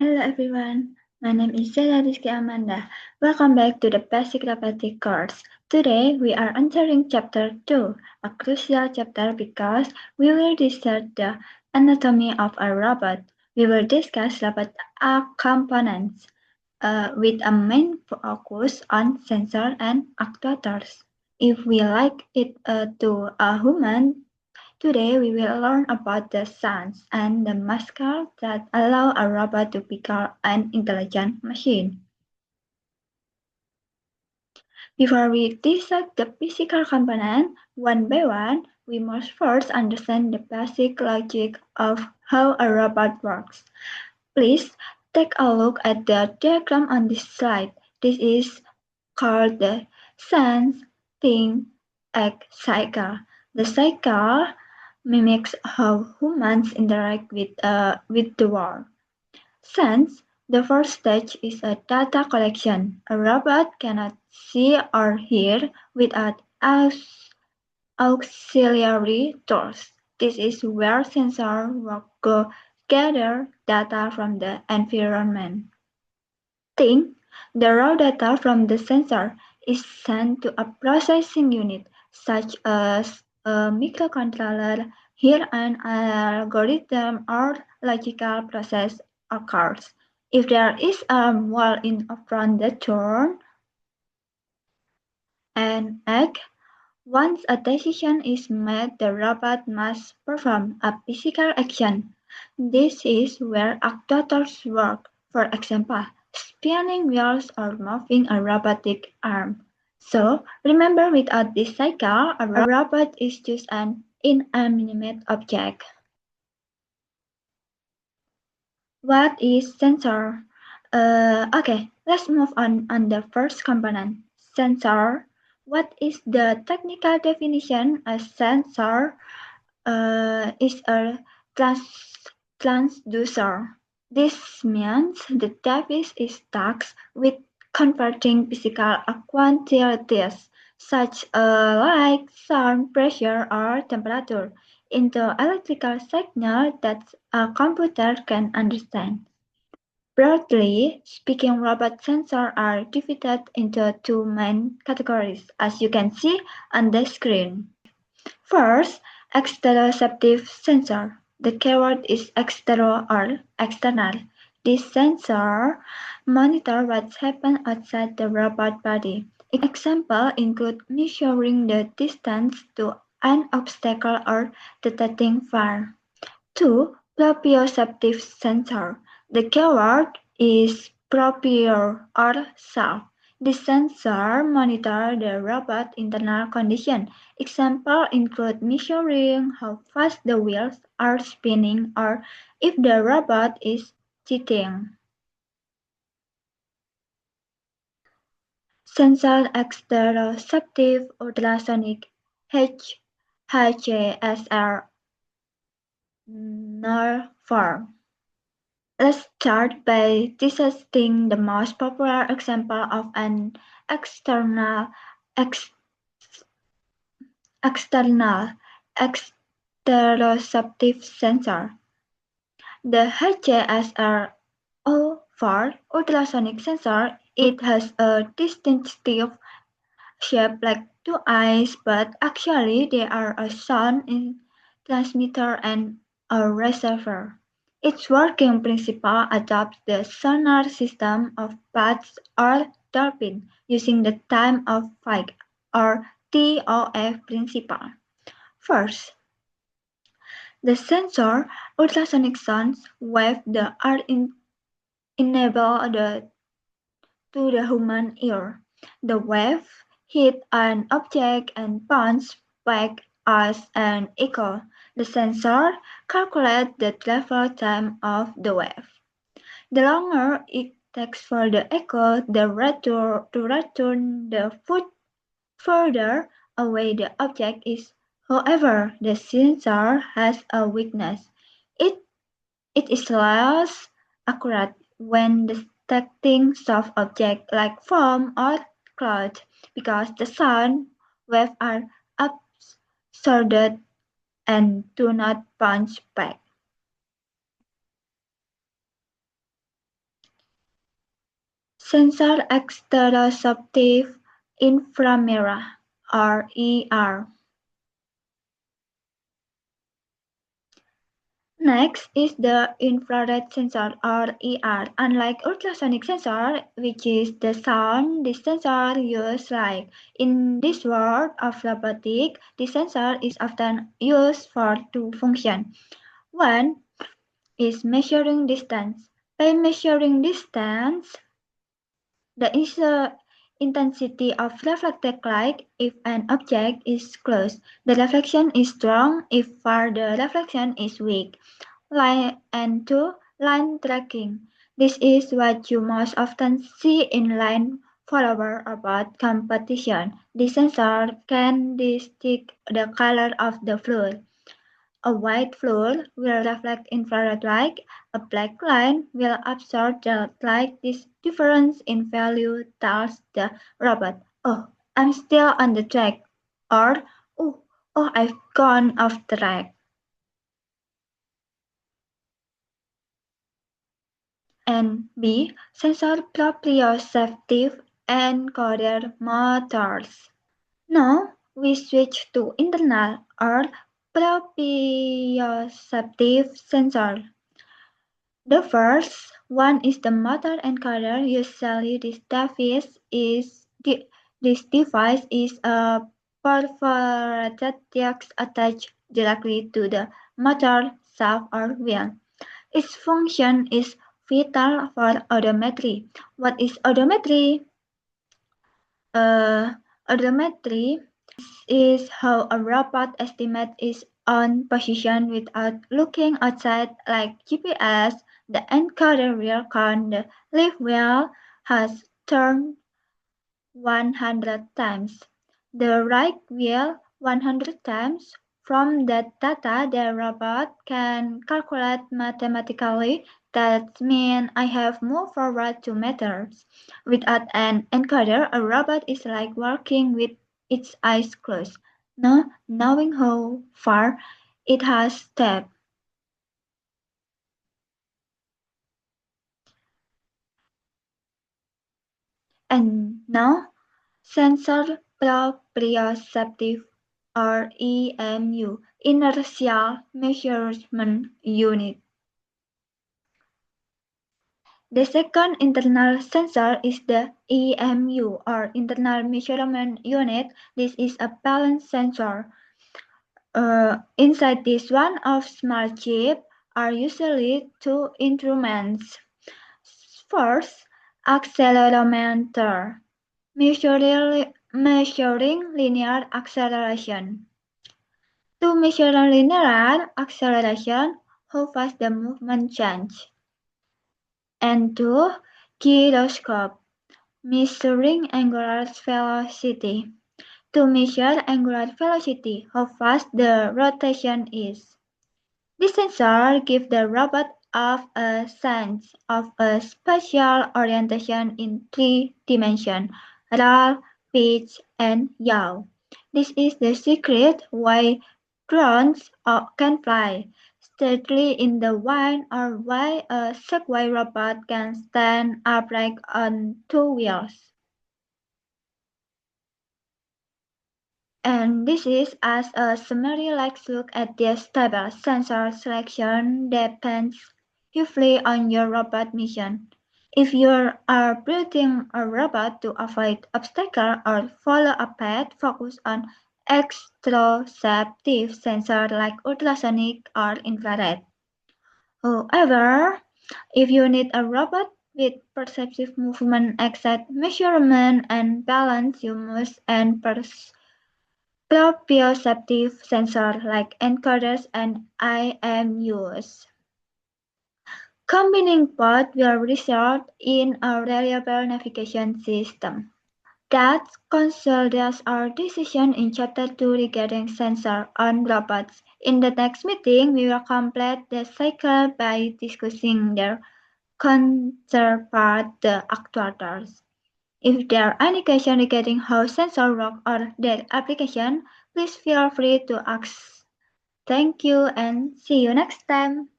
Hello everyone, my name is Rizki Amanda. Welcome back to the Basic Robotic course. Today we are entering chapter 2, a crucial chapter because we will discuss the anatomy of a robot. We will discuss robot components with a main focus on sensor and actuators. If we like it to a human, today we will learn about the science and the muscle that allow a robot to become an intelligent machine. Before we dissect the physical component one by one, we must first understand the basic logic of how a robot works. Please take a look at the diagram on this slide. This is called the sense, think, act cycle. The cycle mimics how humans interact with the world. Since the first stage is a data collection, a robot cannot see or hear without auxiliary tools. This is where sensors work to gather data from the environment. Think the raw data from the sensor is sent to a processing unit such as a microcontroller. Here an algorithm or logical process occurs. If there is a wall in front the turn and act, once a decision is made, the robot must perform a physical action. This is where actuators work, for example, spinning wheels or moving a robotic arm. So, remember without this cycle, a robot is just an inanimate object. What is sensor? Okay, let's move on the first component. Sensor. What is the technical definition? A sensor is a transducer. This means the device is tasked with converting physical quantities such like sound, pressure, or temperature into electrical signal that a computer can understand. Broadly speaking, robot sensors are divided into two main categories, as you can see on the screen. First, exteroceptive sensor. The keyword is extero or external. This sensor monitor what happens outside the robot body. Examples include measuring the distance to an obstacle or detecting fire. 2. Proprioceptive sensor. The keyword is proprio or self. This sensor monitors the robot's internal condition. Examples include measuring how fast the wheels are spinning or if the robot is sitting. Sensor exteroceptive ultrasonic HHSR null form. Let's start by discussing the most popular example of an external ex, external exteroceptive sensor. The HJSR04 ultrasonic sensor. It has a distinctive shape like two eyes, but actually they are a sound transmitter and a receiver. Its working principle adopts the sonar system of bats or dolphins using the time of flight or TOF principle. First, the sensor ultrasonic sounds wave that are enable to the human ear. The wave hit an object and bounce back as an echo. The sensor calculates the travel time of the wave. The longer it takes for the echo to return, the further away the object is. However, the sensor has a weakness. It it is less accurate when detecting soft objects like foam or cloud because the sound waves are absorbed and do not bounce back. Sensor exteroceptive inframerah or ER. Next is the infrared sensor or ER. Unlike ultrasonic sensor, which is the sound, this sensor used light. In this world of robotics, this sensor is often used for two functions. One is measuring distance. By measuring distance, the intensity of reflected light if an object is close. The reflection is strong if far the reflection is weak. Line and two, line tracking. This is what you most often see in line follower about competition. The sensor can distinguish the color of the fluid. A white fluid will reflect infrared light, a black line will absorb the light. This difference in value tells the robot, oh, I'm still on the track, or oh, I've gone off the track. And B. Sensor proprioceptive encoder motors. Now we switch to internal or proprioceptive sensor. The first one is the motor encoder. Usually this device is a perforated disc attached directly to the motor shaft or wheel. Its function is vital for odometry. What is odometry? Odometry is how a robot estimates its own position without looking outside like GPS. The encoder will count the leaf wheel has turned 100 times, the right wheel 100 times. From that data, the robot can calculate mathematically. That means I have moved forward 2 meters. Without an encoder, a robot is like walking with its eyes closed, not knowing how far it has stepped. And now, sensor proprioceptive or EMU, inertial measurement unit. The second internal sensor is the EMU or internal measurement unit. This is a balance sensor. Inside this one of small chip are usually two instruments. First, accelerometer, measuring linear acceleration. To measure linear acceleration, how fast the movement change. And two, gyroscope, measuring angular velocity. To measure angular velocity, how fast the rotation is. This sensor gives the robot of a sense of a spatial orientation in 3 dimensions: roll, pitch, and yaw. This is the secret why drones can fly steadily in the wind or why a Segway robot can stand upright on 2 wheels. And this is as a summary. Let's look at this table. Sensor selection depends heavily on your robot mission. If you are building a robot to avoid obstacles or follow a path, focus on exteroceptive sensors like ultrasonic or infrared. However, if you need a robot with perceptive movement, exact measurement, and balance, you must and proprioceptive sensors like encoders and IMUs. Combining both will result in a reliable navigation system. That consolidates our decision in Chapter 2 regarding sensor on robots. In the next meeting, we will complete the cycle by discussing their counterpart, the actuators. If there are any questions regarding how sensors work or their application, please feel free to ask. Thank you and see you next time.